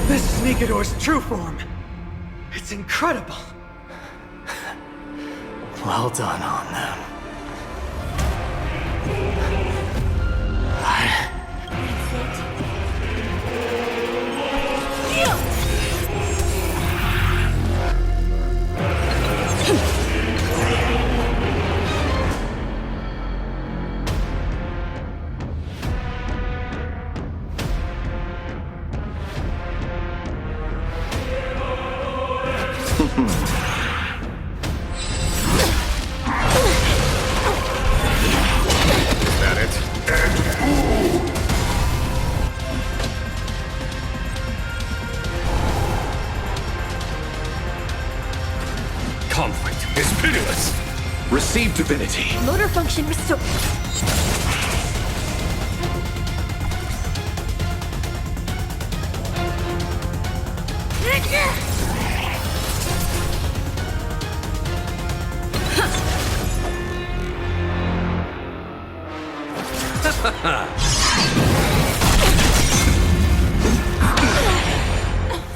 This is Nigador's true form. It's incredible. Well done on them. Conflict is pitiless! Receive divinity. Motor function restored.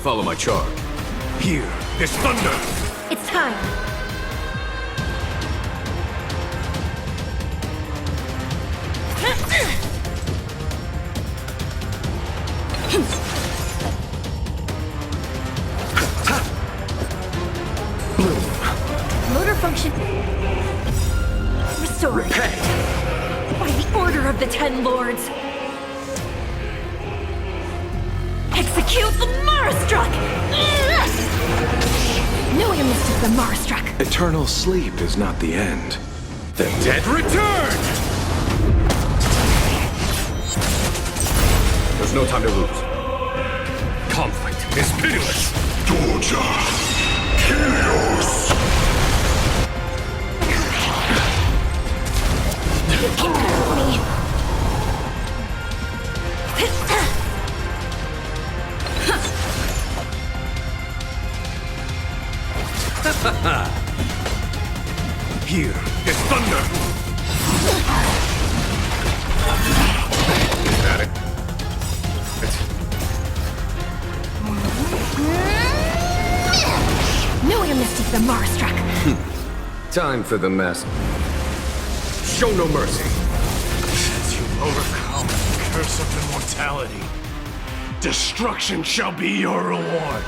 Follow my charge. Hear this thunder! It's time. Motor function restored. Repay. By the order of the Ten Lords. Execute the Marastruck! No amnesty for the Marastruck. Eternal sleep is not the end. The dead return! There's no time to lose. Conflict is pitiless! Doja! Helios! You can't hurt me. Hear this thunder! Is that it? No amnesty for the Marastruck. Time for the mess. Show no mercy. As you overcome the curse of immortality, destruction shall be your reward.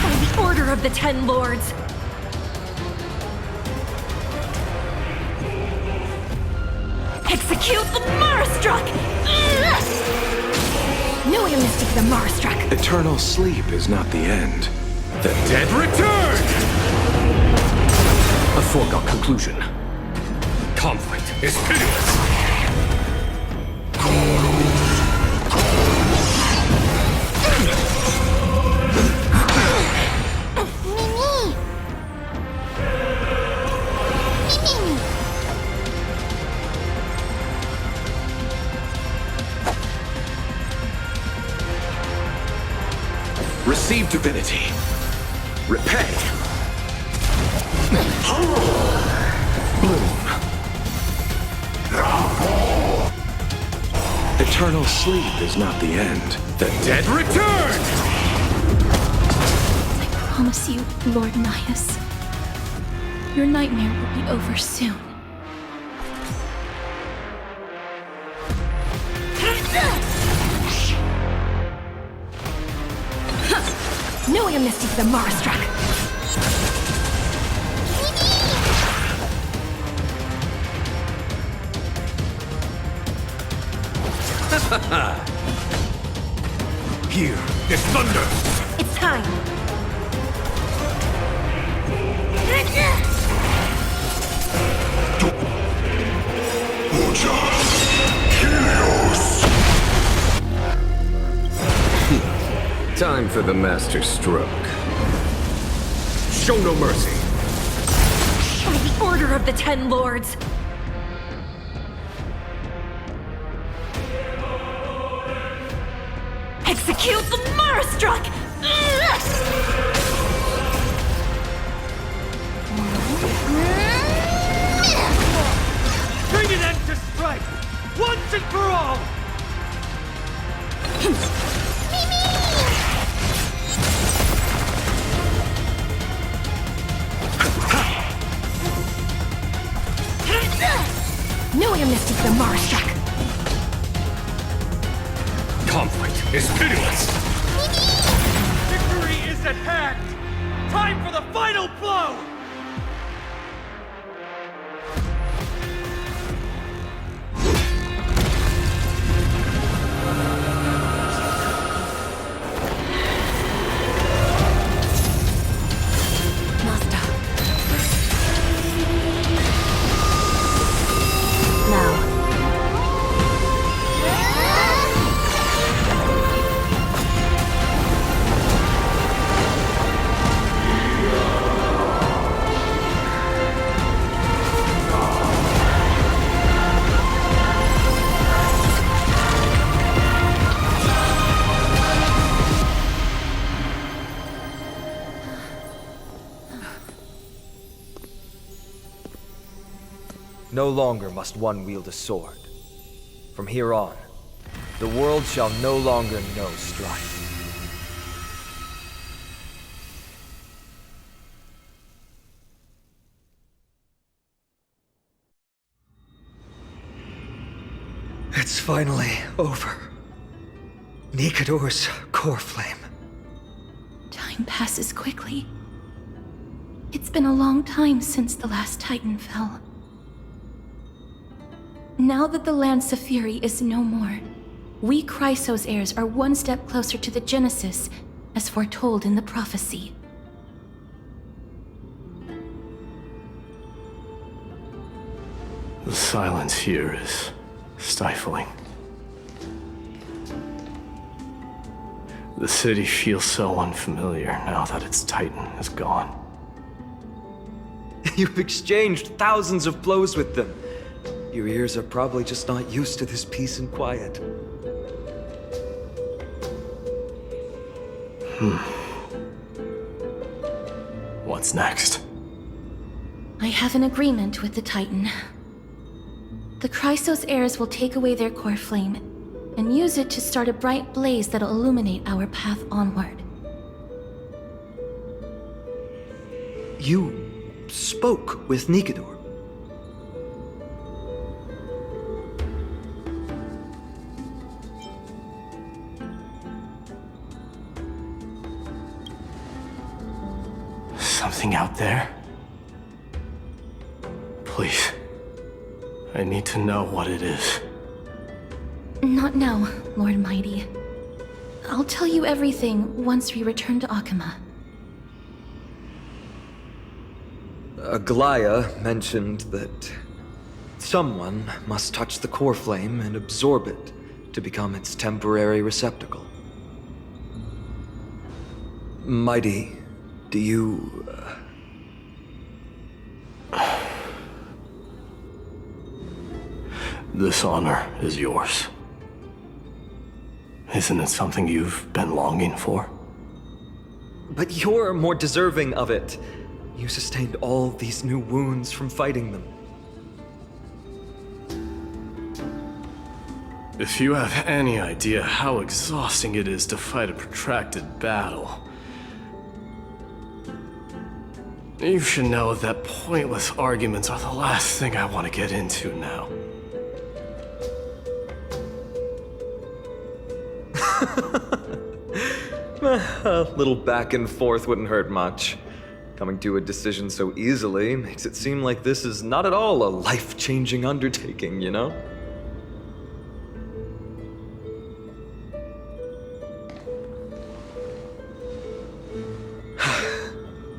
By the order of the Ten Lords. Execute the Marastruck! No amnesty for the Marastruck. Eternal sleep is not the end. The dead return! A foregone conclusion. Conflict is pitiless! Receive divinity. Repay. Bloom. Eternal sleep is not the end. The dead return! I promise you, Lord Nihus, your nightmare will be over soon. No amnesty for the Marastruck. Hear this thunder! It's time. Doja! Helios! Time for the master stroke. Show no mercy. By the order of the Ten Lords. Execute the Marastruck! and for all! No amnesty for Marshak! Conflict is pitiless! Victory is at hand! Time for the final blow! Master. Now. No longer must one wield a sword. From here on, the world shall no longer know strife. It's finally over. Nikador's core flame. Time passes quickly. It's been a long time since the last Titan fell. Now that the Lance of Fury is no more, we Chrysos heirs are one step closer to the Genesis, as foretold in the prophecy. The silence here is stifling. The city feels so unfamiliar now that its Titan is gone. You've exchanged thousands of blows with them. Your ears are probably just not used to this peace and quiet. What's next? I have an agreement with the Titan. The Chrysos heirs will take away their core flame and use it to start a bright blaze that'll illuminate our path onward. You spoke with Nikador. Something out there? Please. I need to know what it is. Not now, Lord Mighty. I'll tell you everything once we return to Akama. Aglaya mentioned that someone must touch the core flame and absorb it to become its temporary receptacle. Mighty, do you... This honor is yours. Isn't it something you've been longing for? But you're more deserving of it. You sustained all these new wounds from fighting them. If you have any idea how exhausting it is to fight a protracted battle, you should know that pointless arguments are the last thing I want to get into now. A little back and forth wouldn't hurt much. Coming to a decision so easily makes it seem like this is not at all a life-changing undertaking, you know?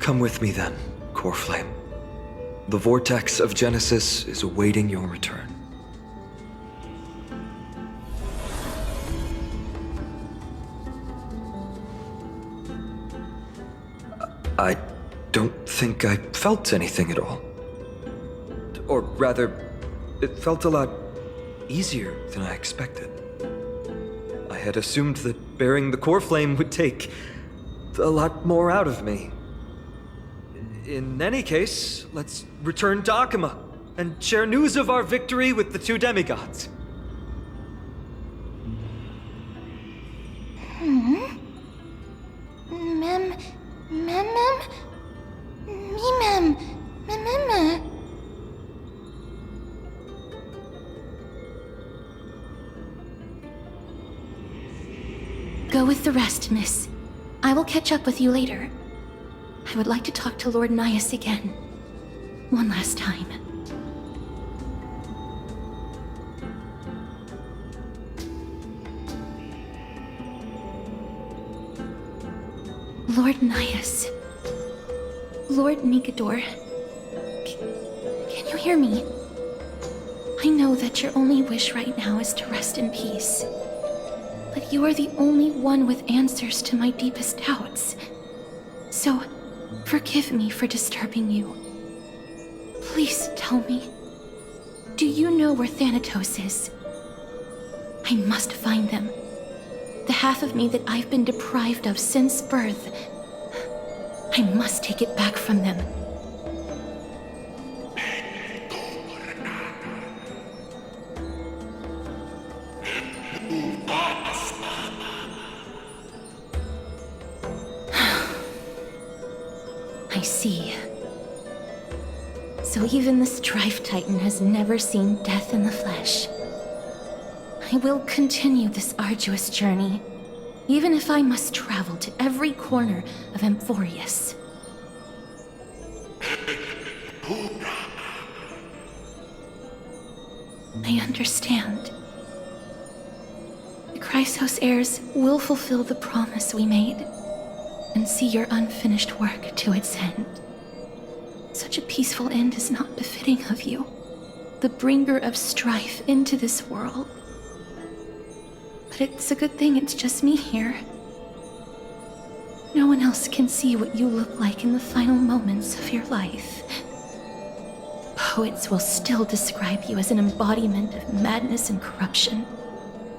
Come with me then, Core Flame. The vortex of Genesis is awaiting your return. I don't think I felt anything at all. Or rather, it felt a lot easier than I expected. I had assumed that bearing the core flame would take a lot more out of me. In any case, let's return to Akama and share news of our victory with the two demigods. Go with the rest, miss. I will catch up with you later. I would like to talk to Lord Nias again. One last time. Lord Nias. Lord Nigador. Can you hear me? I know that your only wish right now is to rest in peace. But you are the only one with answers to my deepest doubts. So, forgive me for disturbing you. Please tell me. Do you know where Thanatos is? I must find them. The half of me that I've been deprived of since birth. I must take it back from them. I see. So even the Strife Titan has never seen death in the flesh. I will continue this arduous journey, even if I must travel to every corner of Amphorius. I understand. The Chrysos heirs will fulfill the promise we made, and see your unfinished work to its end. Such a peaceful end is not befitting of you, the bringer of strife into this world. But it's a good thing it's just me here. No one else can see what you look like in the final moments of your life. Poets will still describe you as an embodiment of madness and corruption,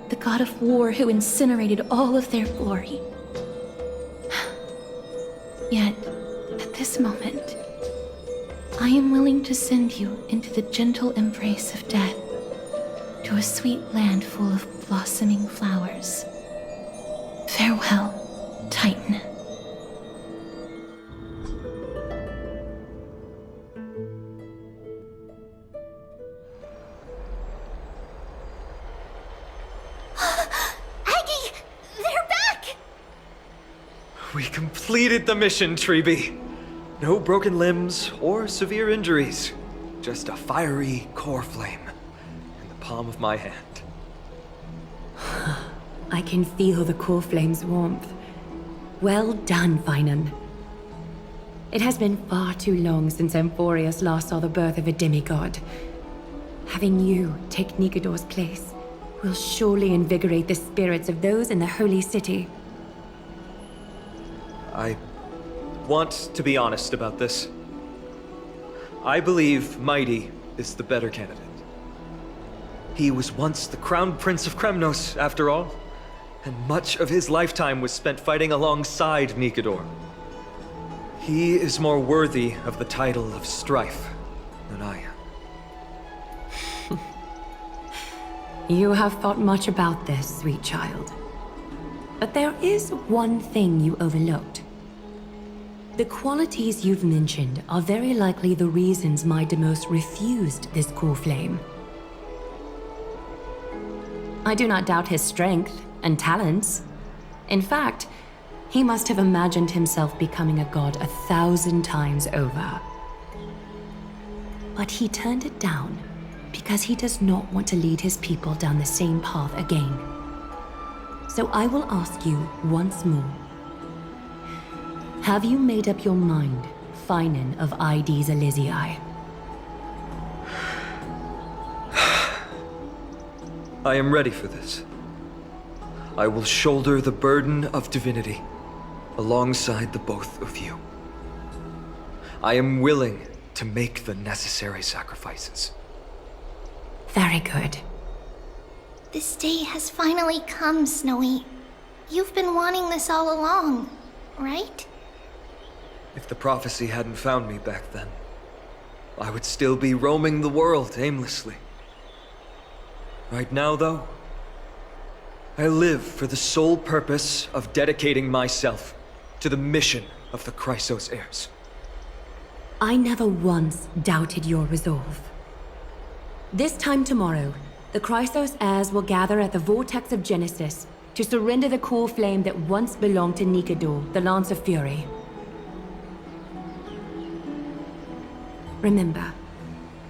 the god of war who incinerated all of their glory. Yet, at this moment, I am willing to send you into the gentle embrace of death, to a sweet land full of blossoming flowers. Farewell, Titan. Aggie! They're back! We completed the mission, Treeby. No broken limbs or severe injuries. Just a fiery core flame in the palm of my hand. I can feel the core flame's warmth. Well done, Finan. It has been far too long since Amphorius last saw the birth of a demigod. Having you take Nigador's place will surely invigorate the spirits of those in the holy city. I want to be honest about this. I believe Mighty is the better candidate. He was once the crown prince of Kremnos, after all, and much of his lifetime was spent fighting alongside Nigador. He is more worthy of the title of Strife than I am. You have thought much about this, sweet child. But there is one thing you overlooked. The qualities you've mentioned are very likely the reasons my Demos refused this core flame. I do not doubt his strength and talents. In fact, he must have imagined himself becoming a god 1,000 times over. But he turned it down because he does not want to lead his people down the same path again. So I will ask you once more. Have you made up your mind, Finan of Ides Elysiae? I am ready for this. I will shoulder the burden of divinity alongside the both of you. I am willing to make the necessary sacrifices. Very good. This day has finally come, Snowy. You've been wanting this all along, right? If the prophecy hadn't found me back then, I would still be roaming the world aimlessly. Right now, though, I live for the sole purpose of dedicating myself to the mission of the Chrysos heirs. I never once doubted your resolve. This time tomorrow, the Chrysos heirs will gather at the Vortex of Genesis to surrender the core flame that once belonged to Nikador, the Lance of Fury. Remember,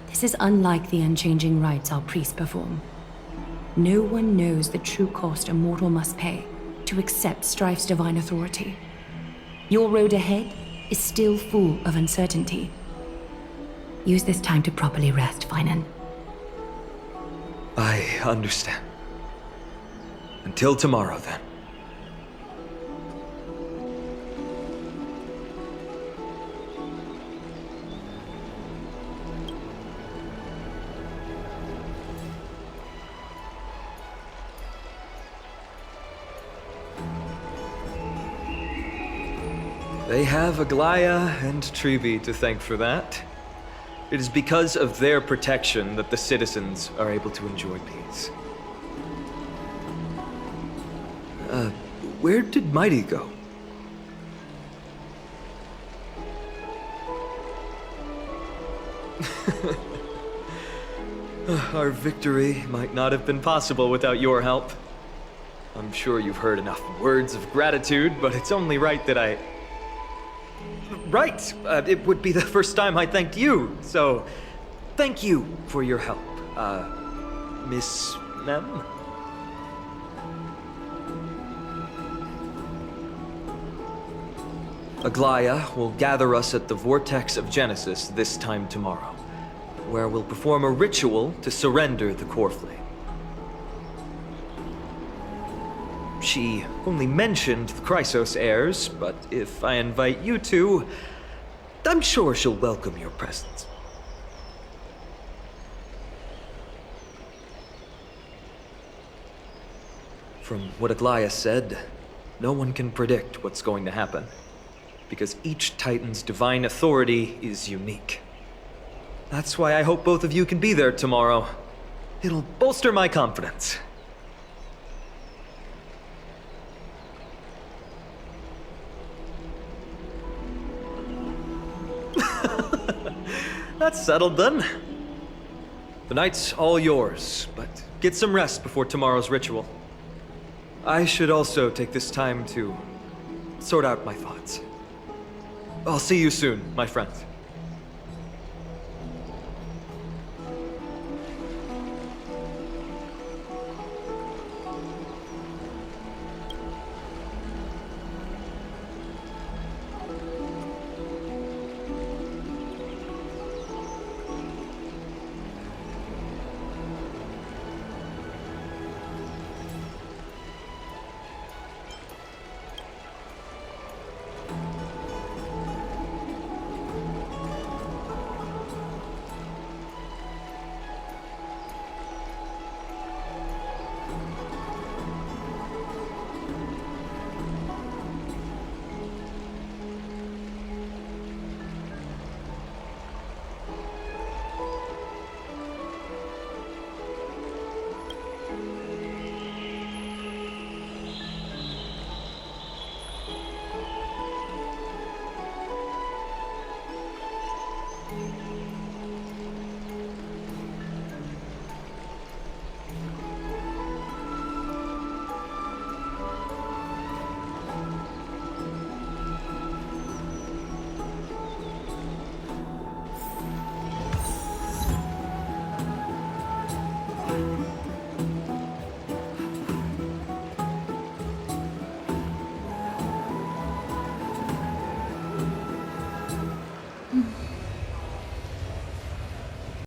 this is unlike the unchanging rites our priests perform. No one knows the true cost a mortal must pay to accept Strife's divine authority. Your road ahead is still full of uncertainty. Use this time to properly rest, Finan. I understand. Until tomorrow, then. They have Aglaya and Trevi to thank for that. It is because of their protection that the citizens are able to enjoy peace. Where did Mighty go? Our victory might not have been possible without your help. I'm sure you've heard enough words of gratitude, but it's only right that I... Right! It would be the first time I thanked you, so... Thank you for your help, Miss Mem? Aglaya will gather us at the Vortex of Genesis this time tomorrow, where we'll perform a ritual to surrender the core flame. She only mentioned the Chrysos heirs, but if I invite you to, I'm sure she'll welcome your presence. From what Aglaya said, no one can predict what's going to happen, because each Titan's divine authority is unique. That's why I hope both of you can be there tomorrow. It'll bolster my confidence. That's settled then. The night's all yours, but get some rest before tomorrow's ritual. I should also take this time to sort out my thoughts. I'll see you soon, my friends.